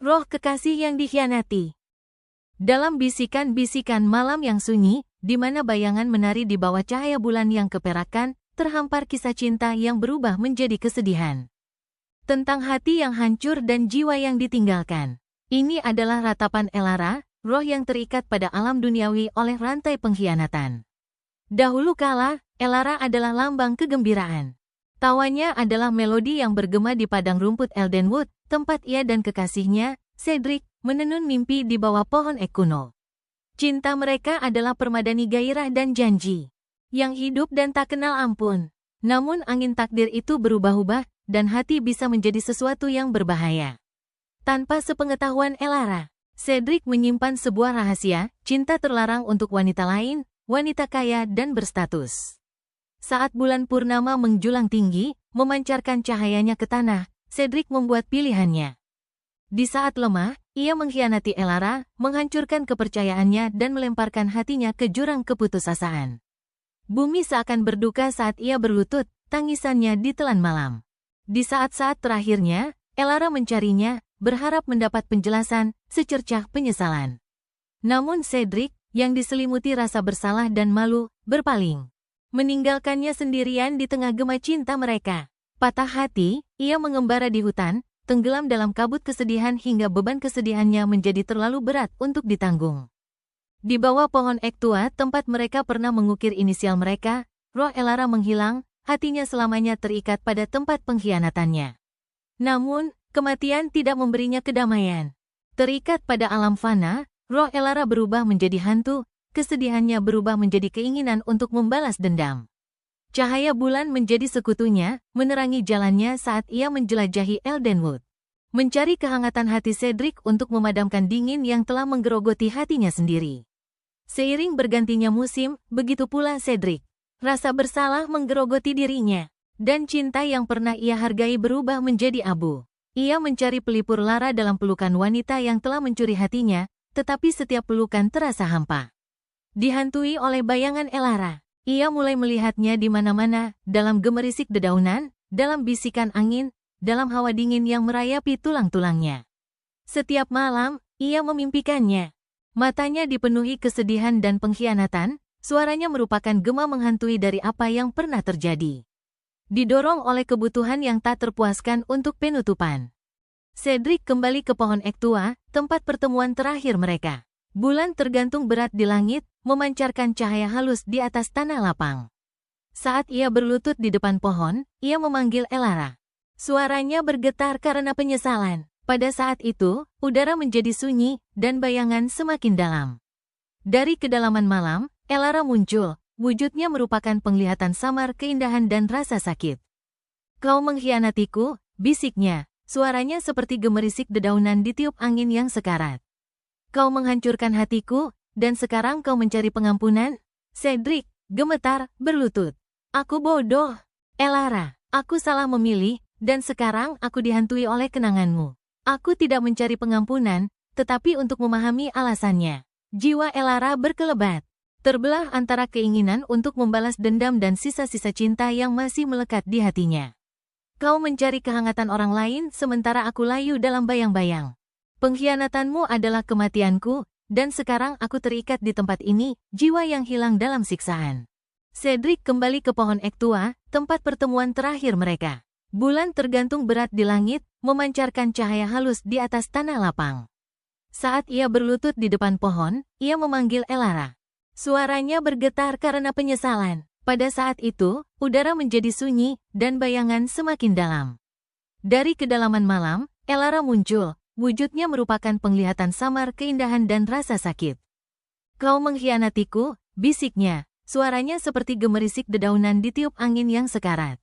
Roh kekasih yang dikhianati. Dalam bisikan-bisikan malam yang sunyi, di mana bayangan menari di bawah cahaya bulan yang keperakan, terhampar kisah cinta yang berubah menjadi kesedihan. Tentang hati yang hancur dan jiwa yang ditinggalkan. Ini adalah ratapan Elara, roh yang terikat pada alam duniawi oleh rantai pengkhianatan. Dahulu kala, Elara adalah lambang kegembiraan. Tawanya adalah melodi yang bergema di padang rumput Eldenwood, tempat ia dan kekasihnya, Cedric, menenun mimpi di bawah pohon ek kuno. Cinta mereka adalah permadani gairah dan janji, yang hidup dan tak kenal ampun. Namun angin takdir itu berubah-ubah, dan hati bisa menjadi sesuatu yang berbahaya. Tanpa sepengetahuan Elara, Cedric menyimpan sebuah rahasia, cinta terlarang untuk wanita lain, wanita kaya dan berstatus. Saat bulan purnama menjulang tinggi, memancarkan cahayanya ke tanah, Cedric membuat pilihannya. Di saat lemah, ia mengkhianati Elara, menghancurkan kepercayaannya dan melemparkan hatinya ke jurang keputusasaan. Bumi seakan berduka saat ia berlutut, tangisannya ditelan malam. Di saat-saat terakhirnya, Elara mencarinya, berharap mendapat penjelasan, secercah penyesalan. Namun Cedric, yang diselimuti rasa bersalah dan malu, berpaling. Meninggalkannya sendirian di tengah gema cinta mereka. Patah hati, ia mengembara di hutan, tenggelam dalam kabut kesedihan hingga beban kesedihannya menjadi terlalu berat untuk ditanggung. Di bawah pohon ek tua tempat mereka pernah mengukir inisial mereka, roh Elara menghilang, hatinya selamanya terikat pada tempat pengkhianatannya. Namun, kematian tidak memberinya kedamaian. Terikat pada alam fana, roh Elara berubah menjadi hantu, kesedihannya berubah menjadi keinginan untuk membalas dendam. Cahaya bulan menjadi sekutunya, menerangi jalannya saat ia menjelajahi Eldenwood. Mencari kehangatan hati Cedric untuk memadamkan dingin yang telah menggerogoti hatinya sendiri. Seiring bergantinya musim, begitu pula Cedric. Rasa bersalah menggerogoti dirinya, dan cinta yang pernah ia hargai berubah menjadi abu. Ia mencari pelipur lara dalam pelukan wanita yang telah mencuri hatinya, tetapi setiap pelukan terasa hampa. Dihantui oleh bayangan Elara, ia mulai melihatnya di mana-mana, dalam gemerisik dedaunan, dalam bisikan angin, dalam hawa dingin yang merayapi tulang-tulangnya. Setiap malam, ia memimpikannya. Matanya dipenuhi kesedihan dan pengkhianatan, suaranya merupakan gema menghantui dari apa yang pernah terjadi. Didorong oleh kebutuhan yang tak terpuaskan untuk penutupan. Cedric kembali ke pohon ek tua, tempat pertemuan terakhir mereka. Bulan tergantung berat di langit, memancarkan cahaya halus di atas tanah lapang. Saat ia berlutut di depan pohon, ia memanggil Elara. Suaranya bergetar karena penyesalan. Pada saat itu, udara menjadi sunyi, dan bayangan semakin dalam. Dari kedalaman malam, Elara muncul, wujudnya merupakan penglihatan samar keindahan dan rasa sakit. "Kau mengkhianatiku," bisiknya, suaranya seperti gemerisik dedaunan ditiup angin yang sekarat. "Kau menghancurkan hatiku, dan sekarang kau mencari pengampunan?" Cedric gemetar, berlutut. "Aku bodoh, Elara. Aku salah memilih, dan sekarang aku dihantui oleh kenanganmu. Aku tidak mencari pengampunan, tetapi untuk memahami alasannya." Jiwa Elara berkelebat, terbelah antara keinginan untuk membalas dendam dan sisa-sisa cinta yang masih melekat di hatinya. "Kau mencari kehangatan orang lain sementara aku layu dalam bayang-bayang. Pengkhianatanmu adalah kematianku, dan sekarang aku terikat di tempat ini, jiwa yang hilang dalam siksaan." Cedric kembali ke pohon ek tua, tempat pertemuan terakhir mereka. Bulan tergantung berat di langit, memancarkan cahaya halus di atas tanah lapang. Saat ia berlutut di depan pohon, ia memanggil Elara. Suaranya bergetar karena penyesalan. Pada saat itu, udara menjadi sunyi, dan bayangan semakin dalam. Dari kedalaman malam, Elara muncul. Wujudnya merupakan penglihatan samar keindahan dan rasa sakit. "Kau mengkhianatiku," bisiknya, suaranya seperti gemerisik dedaunan ditiup angin yang sekarat.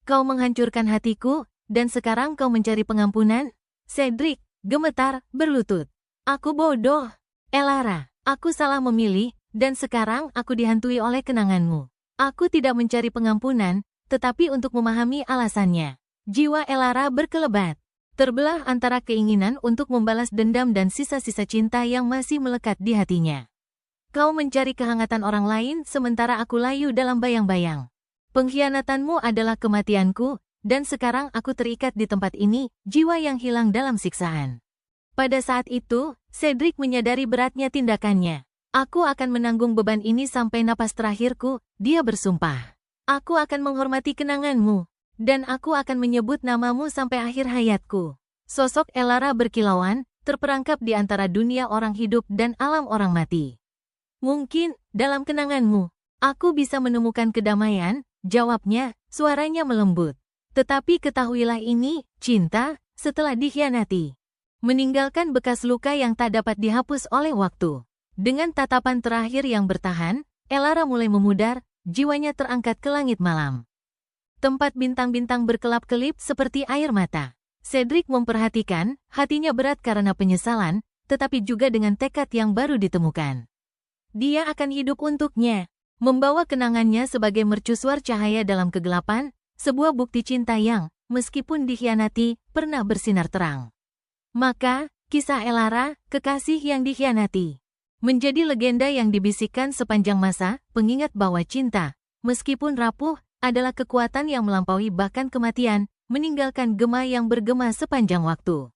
"Kau menghancurkan hatiku, dan sekarang kau mencari pengampunan?" Cedric gemetar, berlutut. "Aku bodoh, Elara. Aku salah memilih, dan sekarang aku dihantui oleh kenanganmu. Aku tidak mencari pengampunan, tetapi untuk memahami alasannya." Jiwa Elara berkelebat, terbelah antara keinginan untuk membalas dendam dan sisa-sisa cinta yang masih melekat di hatinya. "Kau mencari kehangatan orang lain sementara aku layu dalam bayang-bayang. Pengkhianatanmu adalah kematianku, dan sekarang aku terikat di tempat ini, jiwa yang hilang dalam siksaan." Pada saat itu, Cedric menyadari beratnya tindakannya. Aku akan menanggung beban ini sampai napas terakhirku, dia bersumpah. Aku akan menghormati kenanganmu, dan aku akan menyebut namamu sampai akhir hayatku. Sosok Elara berkilauan, terperangkap di antara dunia orang hidup dan alam orang mati. Mungkin, dalam kenanganmu, aku bisa menemukan kedamaian, jawabnya, suaranya melembut. Tetapi ketahuilah ini, cinta, setelah dikhianati, meninggalkan bekas luka yang tak dapat dihapus oleh waktu. Dengan tatapan terakhir yang bertahan, Elara mulai memudar, jiwanya terangkat ke langit malam. Tempat bintang-bintang berkelap-kelip seperti air mata. Cedric memperhatikan, hatinya berat karena penyesalan, tetapi juga dengan tekad yang baru ditemukan. Dia akan hidup untuknya, membawa kenangannya sebagai mercusuar cahaya dalam kegelapan, sebuah bukti cinta yang, meskipun dikhianati, pernah bersinar terang. Maka, kisah Elara, kekasih yang dikhianati, menjadi legenda yang dibisikkan sepanjang masa, pengingat bahwa cinta, meskipun rapuh, adalah kekuatan yang melampaui bahkan kematian, meninggalkan gema yang bergema sepanjang waktu.